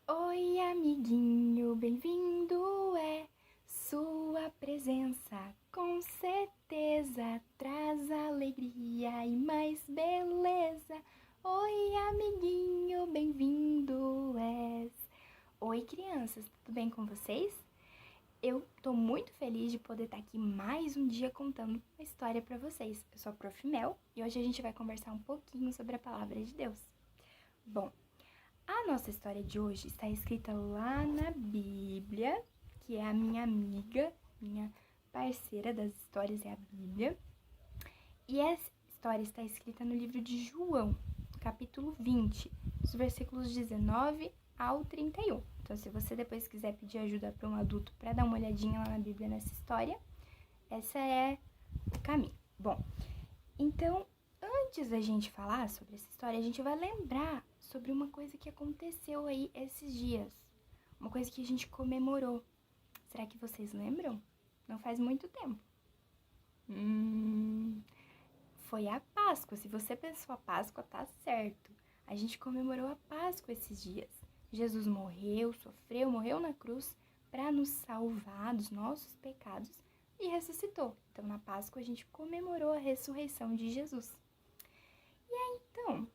Oi, amiguinho, bem-vindo é sua presença. Com certeza traz alegria e mais beleza. Oi, amiguinho, bem-vindo és. Oi, crianças, tudo bem com vocês? Eu tô muito feliz de poder estar aqui mais um dia contando uma história para vocês. Eu sou a Prof. Mel e hoje a gente vai conversar um pouquinho sobre a palavra de Deus. Bom, a nossa história de hoje está escrita lá na Bíblia, que é a minha amiga, minha parceira das histórias é a Bíblia. E essa história está escrita no livro de João, capítulo 20, dos versículos 19 ao 31. Então, se você depois quiser pedir ajuda para um adulto para dar uma olhadinha lá na Bíblia nessa história, essa é o caminho. Bom, então, antes da gente falar sobre essa história, a gente vai lembrar sobre uma coisa que aconteceu aí esses dias. Uma coisa que a gente comemorou. Será que vocês lembram? Não faz muito tempo. Foi a Páscoa. Se você pensou a Páscoa, tá certo. A gente comemorou a Páscoa esses dias. Jesus morreu, sofreu, morreu na cruz para nos salvar dos nossos pecados e ressuscitou. Então, na Páscoa, a gente comemorou a ressurreição de Jesus. Então,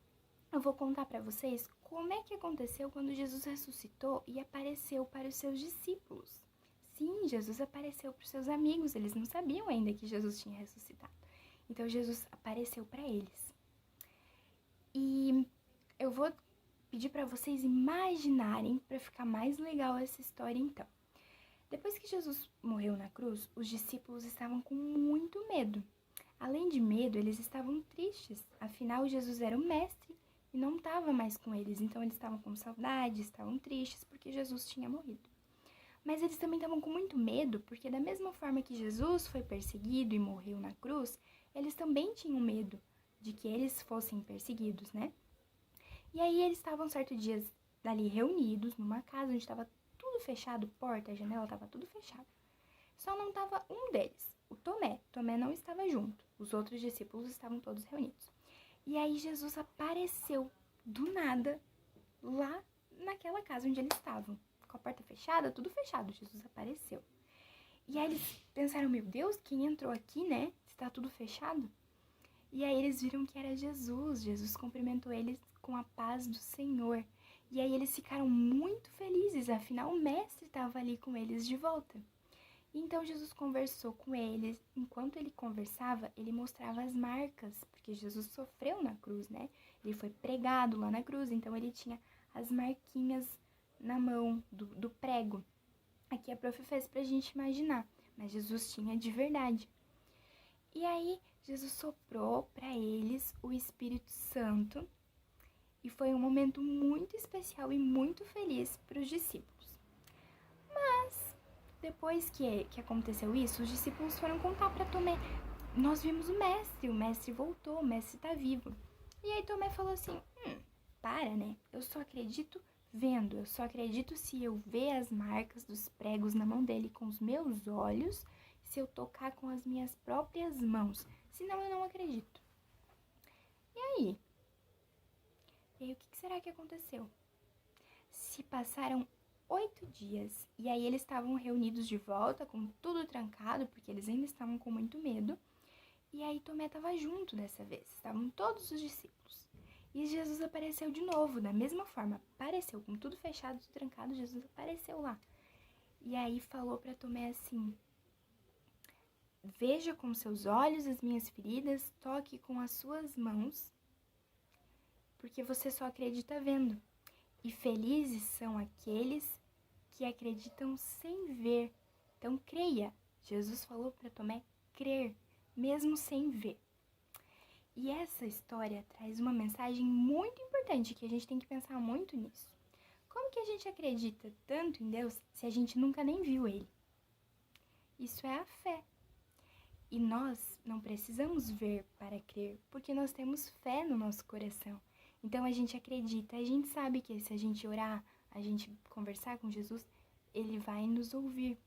eu vou contar para vocês como é que aconteceu quando Jesus ressuscitou e apareceu para os seus discípulos. Sim, Jesus apareceu para os seus amigos, eles não sabiam ainda que Jesus tinha ressuscitado. Então, Jesus apareceu para eles. E eu vou pedir para vocês imaginarem, para ficar mais legal essa história então. Depois que Jesus morreu na cruz, os discípulos estavam com muito medo. Além de medo, eles estavam tristes, afinal Jesus era o mestre e não estava mais com eles, então eles estavam com saudade, estavam tristes porque Jesus tinha morrido. Mas eles também estavam com muito medo, porque da mesma forma que Jesus foi perseguido e morreu na cruz, eles também tinham medo de que eles fossem perseguidos, né? E aí eles estavam certo dia dali reunidos numa casa onde estava tudo fechado, porta, janela, estava tudo fechado. Só não estava um deles, o Tomé. Tomé não estava junto, os outros discípulos estavam todos reunidos. E aí Jesus apareceu do nada lá naquela casa onde eles estavam. Com a porta fechada, tudo fechado, Jesus apareceu. E aí eles pensaram, meu Deus, quem entrou aqui, né? Está tudo fechado. E aí eles viram que era Jesus. Jesus cumprimentou eles com a paz do Senhor. E aí eles ficaram muito felizes, afinal o mestre estava ali com eles de volta. Então Jesus conversou com eles. Enquanto ele conversava, ele mostrava as marcas, porque Jesus sofreu na cruz, né? Ele foi pregado lá na cruz, então ele tinha as marquinhas na mão do prego. Aqui a prof fez pra gente imaginar, mas Jesus tinha de verdade. E aí Jesus soprou para eles o Espírito Santo e foi um momento muito especial e muito feliz para os discípulos. Mas depois que aconteceu isso, os discípulos foram contar para Tomé: nós vimos o mestre voltou, o mestre está vivo. E aí Tomé falou assim: para, né? Eu só acredito vendo, eu só acredito se eu ver as marcas dos pregos na mão dele com os meus olhos, se eu tocar com as minhas próprias mãos, senão eu não acredito. E aí? O que será que aconteceu? Se passaram 8 dias e aí eles estavam reunidos de volta, com tudo trancado, porque eles ainda estavam com muito medo. E aí Tomé estava junto dessa vez, estavam todos os discípulos. E Jesus apareceu de novo, da mesma forma, apareceu com tudo fechado, tudo trancado, Jesus apareceu lá. E aí falou para Tomé assim: veja com seus olhos as minhas feridas, toque com as suas mãos, porque você só acredita vendo. E felizes são aqueles que acreditam sem ver. Então creia. Jesus falou para Tomé crer, mesmo sem ver. E essa história traz uma mensagem muito importante que a gente tem que pensar muito nisso. Como que a gente acredita tanto em Deus se a gente nunca nem viu Ele? Isso é a fé. E nós não precisamos ver para crer, porque nós temos fé no nosso coração. Então a gente acredita, a gente sabe que se a gente orar, a gente conversar com Jesus, Ele vai nos ouvir.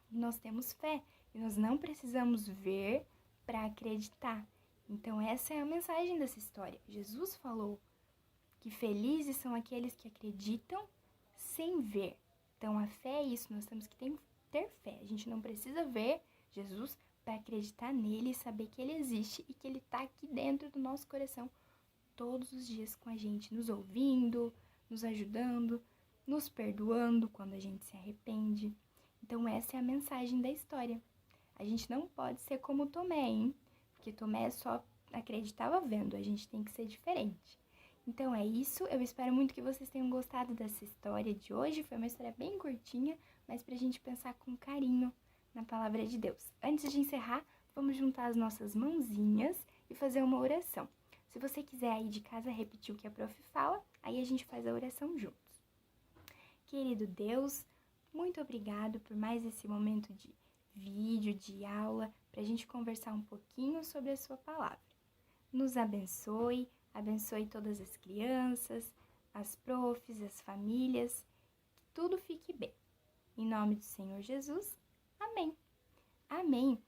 Nós temos fé e nós não precisamos ver para acreditar. Então essa é a mensagem dessa história. Jesus falou que felizes são aqueles que acreditam sem ver. Então, a fé é isso, nós temos que ter fé. A gente não precisa ver Jesus para acreditar nele e saber que ele existe e que ele está aqui dentro do nosso coração todos os dias com a gente, nos ouvindo, nos ajudando, nos perdoando quando a gente se arrepende. Então, essa é a mensagem da história. A gente não pode ser como Tomé, hein? Porque Tomé só acreditava vendo, a gente tem que ser diferente. Então é isso, eu espero muito que vocês tenham gostado dessa história de hoje. Foi uma história bem curtinha, mas pra gente pensar com carinho na palavra de Deus. Antes de encerrar, vamos juntar as nossas mãozinhas e fazer uma oração. Se você quiser aí de casa repetir o que a prof fala, aí a gente faz a oração juntos. Querido Deus, muito obrigado por mais esse momento de vídeo, de aula, pra gente conversar um pouquinho sobre a sua palavra. Nos abençoe, abençoe todas as crianças, as profs, as famílias, que tudo fique bem. Em nome do Senhor Jesus, amém. Amém.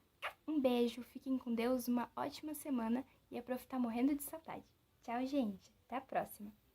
Um beijo, fiquem com Deus, uma ótima semana e a prof tá morrendo de saudade. Tchau, gente. Até a próxima.